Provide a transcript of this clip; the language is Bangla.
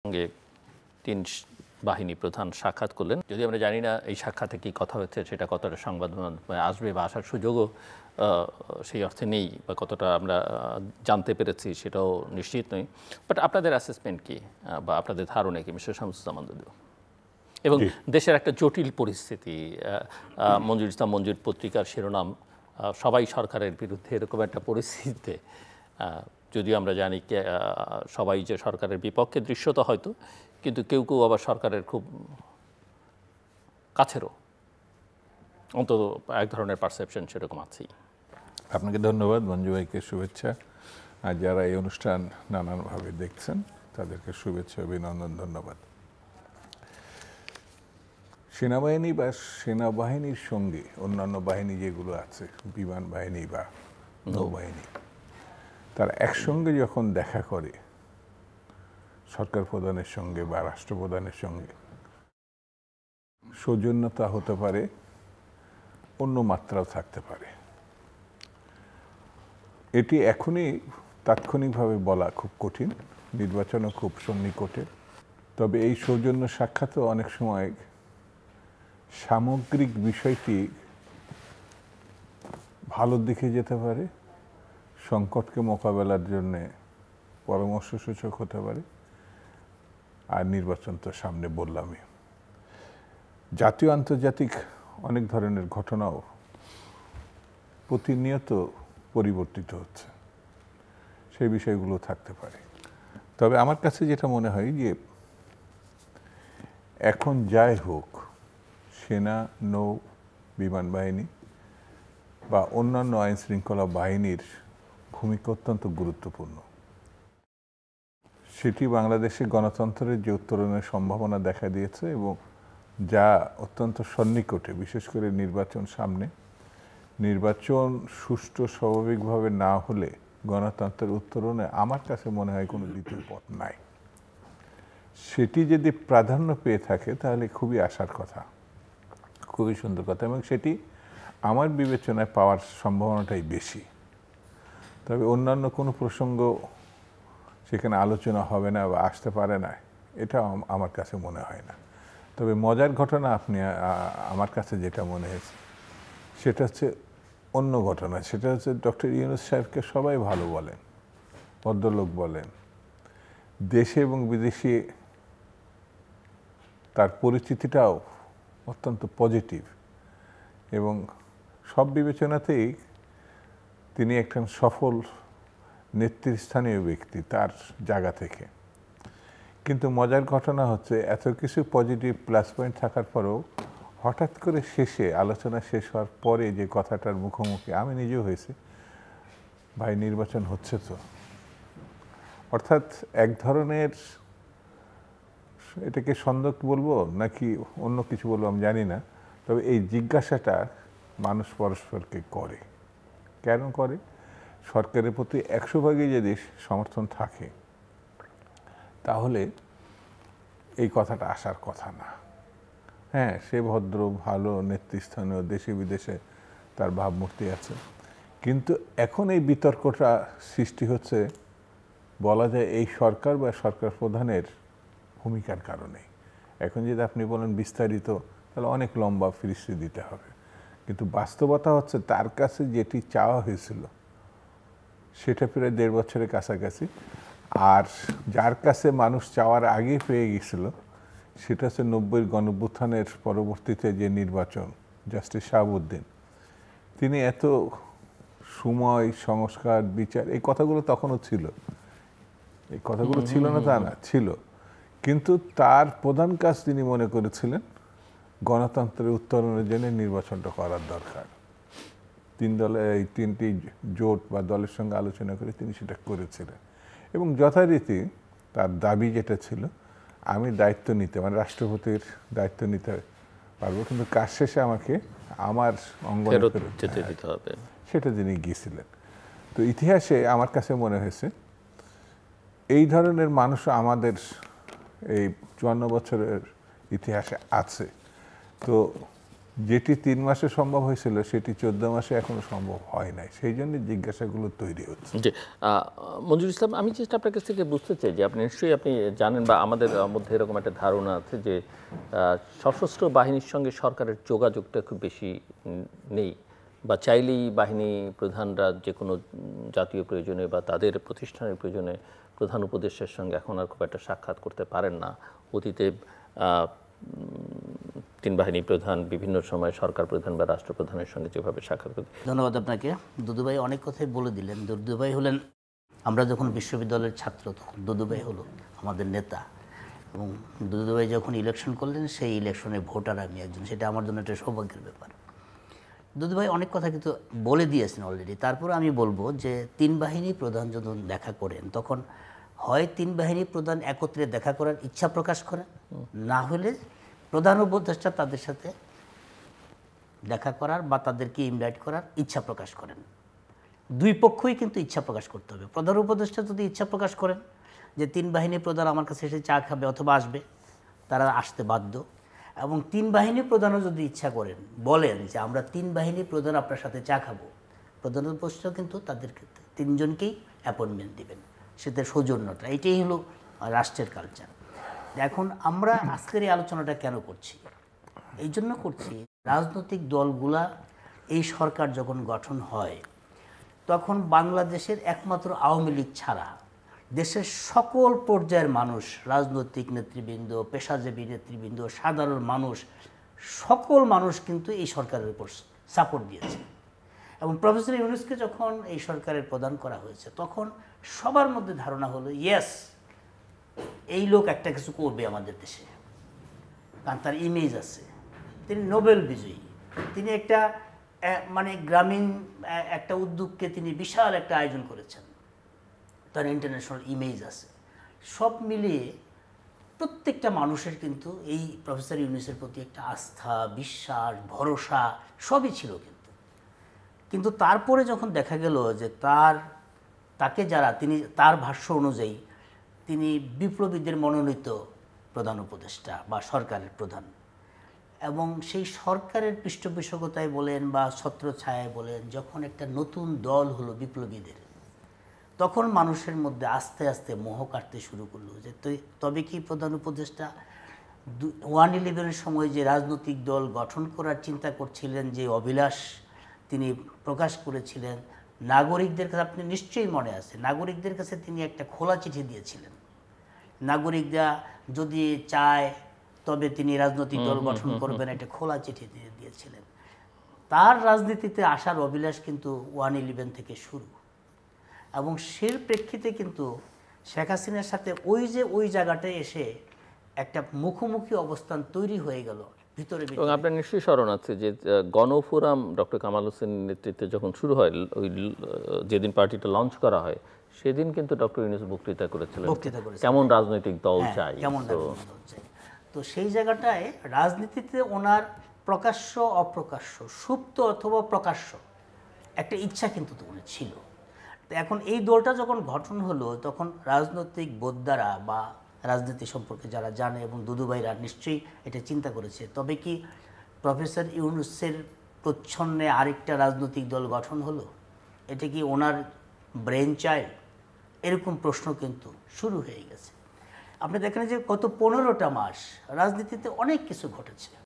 সঙ্গে তিন বাহিনী প্রধান সাক্ষাৎ করলেন। যদি আমরা জানি না এই সাক্ষাতে কি কথা হচ্ছে, সেটা কতটা সংবাদ আসবে বা আসার সুযোগও সেই অর্থে নেই, বা কতটা আমরা জানতে পেরেছি সেটাও নিশ্চিত নই। বাট আপনাদের অ্যাসেসমেন্ট কি বা আপনাদের ধারণা কি মিস্টার শামসুজ্জামান দুদু? এবং দেশের একটা জটিল পরিস্থিতি, মঞ্জুর ইসলাম মঞ্জুর পত্রিকার শিরোনাম সবাই সরকারের বিরুদ্ধে, এরকম একটা পরিস্থিতিতে যদিও আমরা জানি সবাই যে সরকারের বিপক্ষে দৃশ্যত হয়তো, কিন্তু কেউ কেউ আবার সরকারের খুব কাছেরও, অন্তত এক ধরনের পারসেপশন সেরকম আছেই। আপনাকে ধন্যবাদ, মঞ্জু ভাইকে শুভেচ্ছা। আর যারা এই অনুষ্ঠান নানানভাবে দেখছেন তাদেরকে শুভেচ্ছা, অভিনন্দন, ধন্যবাদ। সেনাবাহিনী বা সেনাবাহিনীর সঙ্গে অন্যান্য বাহিনী যেগুলো আছে, বিমান বাহিনী বা নৌবাহিনী, তারা একসঙ্গে যখন দেখা করে সরকার প্রধানের সঙ্গে বা রাষ্ট্রপ্রধানের সঙ্গে, সৌজন্যতা হতে পারে, অন্য মাত্রাও থাকতে পারে। এটি এখনই তাৎক্ষণিকভাবে বলা খুব কঠিন, নির্বাচনও খুব সন্নিকটে। তবে এই সৌজন্য সাক্ষাৎও অনেক সময় সামগ্রিক বিষয়টি ভালোর দিকে যেতে পারে, সংকটকে মোকাবেলার জন্য পরামর্শসূচক হতে পারে। আর নির্বাচন তো সামনে বললামই। জাতীয় আন্তর্জাতিক অনেক ধরনের ঘটনাও প্রতিনিয়ত পরিবর্তিত হচ্ছে, সেই বিষয়গুলো থাকতে পারে। তবে আমার কাছে যেটা মনে হয় যে এখন যাই হোক, সেনা, নৌ, বিমান বাহিনী বা অন্যান্য আইন শৃঙ্খলা বাহিনীর ভূমিকা অত্যন্ত গুরুত্বপূর্ণ। সেটি বাংলাদেশে গণতন্ত্রের যে উত্তরণের সম্ভাবনা দেখা দিয়েছে এবং যা অত্যন্ত সন্নিকটে, বিশেষ করে নির্বাচন সামনে। নির্বাচন সুষ্ঠু স্বাভাবিকভাবে না হলে গণতন্ত্রের উত্তরণে আমার কাছে মনে হয় কোনো দ্বিতীয় পথ নাই। সেটি যদি প্রাধান্য পেয়ে থাকে তাহলে খুবই আশার কথা, খুবই সুন্দর কথা, এবং সেটি আমার বিবেচনায় পাওয়ার সম্ভাবনাটাই বেশি। তবে অন্যান্য কোনো প্রসঙ্গ সেখানে আলোচনা হবে না বা আসতে পারে না, এটা আমার কাছে মনে হয় না। তবে মজার ঘটনা আমার কাছে যেটা মনে হয়েছে সেটা হচ্ছে অন্য ঘটনা। সেটা হচ্ছে ডক্টর ইউনূস সাহেবকে সবাই ভালো বলেন, ভদ্রলোক বলেন, দেশে এবং বিদেশে তার পরিচিতিটাও অত্যন্ত পজিটিভ, এবং সব বিবেচনাতেই তিনি একজন সফল নেতৃস্থানীয় ব্যক্তি তার জায়গা থেকে। কিন্তু মজার ঘটনা হচ্ছে এত কিছু পজিটিভ প্লাস পয়েন্ট থাকার পরেও হঠাৎ করে শেষে, আলোচনা শেষ হওয়ার পরে যে কথাটার মুখোমুখি আমি নিজেও হয়েছি, ভাই নির্বাচন হচ্ছে তো। অর্থাৎ এক ধরনের, এটাকে সন্দেহ বলবো নাকি অন্য কিছু বলবো আমি জানি না, তবে এই জিজ্ঞাসাটা মানুষ পরস্পরকে করে। কেন করে? সরকারের প্রতি 100% যদি সমর্থন থাকে তাহলে এই কথাটা আসার কথা না। হ্যাঁ, সে ভদ্র, ভালো, নেতৃস্থানীয়, দেশে বিদেশে তার ভাবমূর্তি আছে, কিন্তু এখন এই বিতর্কটা সৃষ্টি হচ্ছে বলা যায় এই সরকার বা সরকার প্রধানের ভূমিকার কারণে। এখন যদি আপনি বলেন বিস্তারিত, তাহলে অনেক লম্বা ফিরিস্তি দিতে হবে, কিন্তু বাস্তবতা হচ্ছে তার কাছে যেটি চাওয়া হয়েছিল সেটা প্রায় 1.5 বছরের কাছাকাছি, আর যার কাছে মানুষ চাওয়ার আগে পেয়ে গেছিল সেটা হচ্ছে 90-র গণঅভ্যুত্থানের পরবর্তীতে যে নির্বাচন, জাস্টিস শাহাবুদ্দিন। তিনি এত সময়, সংস্কার, বিচার, এই কথাগুলো তখনও ছিল, এই কথাগুলো ছিল না তা না, ছিল, কিন্তু তার প্রধান কাজ তিনি মনে করেছিলেন গণতন্ত্রের উত্তরণের জন্য নির্বাচনটা করার দরকার। এই তিনটি জোট বা দলের সঙ্গে আলোচনা করে তিনি সেটা করেছিলেন, এবং যথারীতি তার দাবি যেটা ছিল, আমি দায়িত্ব নিতে, মানে রাষ্ট্রপতির দায়িত্ব নিতে পারবো, কিন্তু কাজ শেষে আমাকে আমার অঙ্গনে যেতে দিতে হবে, সেটা তিনি গিয়েছিলেন। তো ইতিহাসে আমার কাছে মনে হয়েছে এই ধরনের মানুষ আমাদের এই 54 বছরের ইতিহাসে আছে। তো যেটি 3 মাসে সম্ভব হয়েছিল সেটি 14 মাসে এখনো সম্ভব হয় নাই, সেই জন্য জিজ্ঞাসাগুলো তৈরি হচ্ছে। জি, মঞ্জুর ইসলাম, আমি যেটা আপনার কাছ থেকে বুঝতে চাই যে আপনি নিশ্চয়ই আপনি জানেন বা আমাদের মধ্যে এরকম একটা ধারণা আছে যে সশস্ত্র বাহিনীর সঙ্গে সরকারের যোগাযোগটা খুব বেশি নেই, বা চাইলেই বাহিনী প্রধানরা যে কোনো জাতীয় প্রয়োজনে বা তাদের প্রতিষ্ঠানের প্রয়োজনে প্রধান উপদেষ্টার সঙ্গে এখন আর খুব একটা সাক্ষাৎ করতে পারেন না। অতীতে তিন বাহিনী প্রধান বিভিন্ন সময় সরকার প্রধান বা রাষ্ট্রপ্রধানের সঙ্গে যেভাবে সাক্ষাৎ করতে। ধন্যবাদ আপনাকে। দুদুভাই অনেক কথাই বলে দিলেন। দুদুভাই হলেন, আমরা যখন বিশ্ববিদ্যালয়ের ছাত্র তখন দুদুভাই হলো আমাদের নেতা, এবং দুদুভাই যখন ইলেকশন করলেন সেই ইলেকশনে ভোটার আমি একজন, সেটা আমার জন্য একটা সৌভাগ্যের ব্যাপার। দুদুভাই অনেক কথা কিন্তু বলে দিয়েছেন অলরেডি। তারপর আমি বলবো যে তিন বাহিনী প্রধান যখন দেখা করেন তখন হয় তিন বাহিনী প্রধান একত্রে দেখা করার ইচ্ছা প্রকাশ করেন, না হলে প্রধান উপদেষ্টা তাদের সাথে দেখা করার বা তাদেরকে ইনভাইট করার ইচ্ছা প্রকাশ করেন। দুই পক্ষই কিন্তু ইচ্ছা প্রকাশ করতে হবে। প্রধান উপদেষ্টা যদি ইচ্ছা প্রকাশ করেন যে তিন বাহিনী প্রধান আমার কাছে এসে চা খাবে অথবা আসবে, তারা আসতে বাধ্য। এবং তিন বাহিনী প্রধানও যদি ইচ্ছা করেন, বলেন যে আমরা তিন বাহিনী প্রধান আপনার সাথে চা খাবো, প্রধান উপদেষ্টা কিন্তু তাদেরকে তিনজনকেই অ্যাপয়েন্টমেন্ট দিবেন, সেটা সৌজন্যটা। এটাই হলো রাষ্ট্রের কালচার। এখন আমরা আজকের এই আলোচনাটা কেন করছি? এই জন্য করছি, রাজনৈতিক দলগুলা এই সরকার যখন গঠন হয় তখন বাংলাদেশের একমাত্র আওয়ামী লীগ ছাড়া দেশের সকল পর্যায়ের মানুষ, রাজনৈতিক নেতৃবৃন্দ, পেশাজীবী নেতৃবৃন্দ, সাধারণ মানুষ, সকল মানুষ কিন্তু এই সরকারের উপর সাপোর্ট দিয়েছে। এবং প্রফেসর ইউনূসকে যখন এই সরকারের প্রদান করা হয়েছে তখন সবার মধ্যে ধারণা হলো ইয়েস, এই লোক একটা কিছু করবে আমাদের দেশে, কারণ তার ইমেজ আছে, তিনি নোবেল বিজয়ী, তিনি একটা মানে গ্রামীণ একটা উদ্যোগকে তিনি বিশাল একটা আয়োজন করেছেন, তার ইন্টারন্যাশনাল ইমেজ আছে। সব মিলিয়ে প্রত্যেকটা মানুষের কিন্তু এই প্রফেসর ইউনূসের প্রতি একটা আস্থা, বিশ্বাস, ভরসা সবই ছিল। কিন্তু তারপরে যখন দেখা গেল যে তাকে যারা, তিনি তার ভাষ্য অনুযায়ী তিনি বিপ্লবীদের মনোনীত প্রধান উপদেষ্টা বা সরকারের প্রধান, এবং সেই সরকারের পৃষ্ঠপোষকতায় বলেন বা ছত্রছায়ায় বলেন, যখন একটা নতুন দল হলো বিপ্লবীদের, তখন মানুষের মধ্যে আস্তে আস্তে মোহ কাটতে শুরু করলো যে তবে কি প্রধান উপদেষ্টা 1/11-এর সময় যে রাজনৈতিক দল গঠন করার চিন্তা করছিলেন, যে অভিলাষ তিনি প্রকাশ করেছিলেন নাগরিকদের কাছে, আপনি নিশ্চয়ই মনে আছে, নাগরিকদের কাছে তিনি একটা খোলা চিঠি দিয়েছিলেন, নাগরিকরা যদি চায় তবে তিনি রাজনৈতিক দল গঠন করবেন, একটা খোলা চিঠি দিয়েছিলেন। তার রাজনীতিতে আসার অভিলাষ কিন্তু 1/11 থেকে শুরু, এবং সের প্রেক্ষিতে কিন্তু শেখ হাসিনার সাথে ওই জায়গাটায় এসে একটা মুখোমুখি অবস্থান তৈরি হয়ে গেল ভিতরে। এবং আপনার নিশ্চয়ই স্মরণ আছে যে গণফোরাম ডক্টর কামাল হোসেনের নেতৃত্বে যখন শুরু হয়, ওই যেদিন পার্টিটা লঞ্চ করা হয় সেদিন কিন্তু ডক্টর ইউনূস বক্তৃতা করেছিলেন কেমন রাজনৈতিক দল চাই। তো সেই জায়গাটায় রাজনীতিতে ওনার প্রকাশ্য অপ্রকাশ্য, সুপ্ত অথবা প্রকাশ্য একটা ইচ্ছা কিন্তু ওনার ছিল। তো এখন এই দলটা যখন গঠন হলো তখন রাজনৈতিক বোদ্ধারা বা রাজনীতি সম্পর্কে যারা জানে, এবং দুদুভাইরা নিশ্চয়ই এটা চিন্তা করেছে, তবে কি প্রফেসর ইউনূসের প্রচ্ছন্নে আরেকটা রাজনৈতিক দল গঠন হলো, এটা কি ওনার ব্রেন চাইল্ড? এরকম প্রশ্ন কিন্তু শুরু হয়ে গেছে। আপনি দেখেন যে গত 15টা মাস রাজনীতিতে অনেক কিছু ঘটেছে।